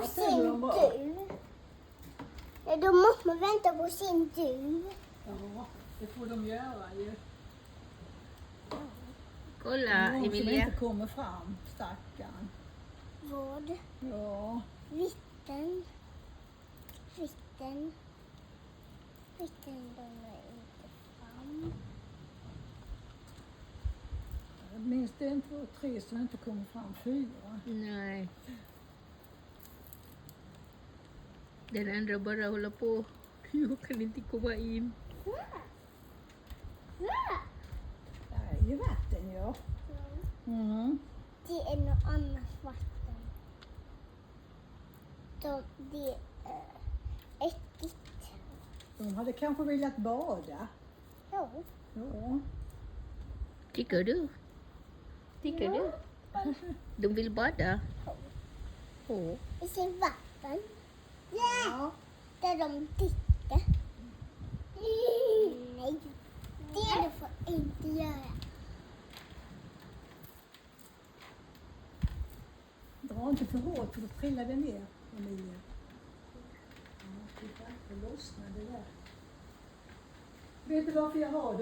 på sin tur. Då måste man vänta på sin tur. Ja, det får de göra ju. Kolla, Någon som Emilia. inte kommer fram, stackarn. Vad? Ja, Vitten. Vitten. Vitten, de är inte fram. minst 1, 2, 3 som inte kommer fram 4. Nej. Den andra bara håller på. Jag kan inte komma in. Där är ju vatten, ja. Mm. Det är något annat vatten. Det är äckligt. De hade kanske velat bada. Ja. Ja. Tycker du? Tycker du? De vill bada? Åh. I sin vatten. Ja. Där de tittar. Nej, det du får inte göra. Dra inte för hårt för då trillar det ner, Emilia. Ja, titta, det lossnade där. Vet du varför jag har dem?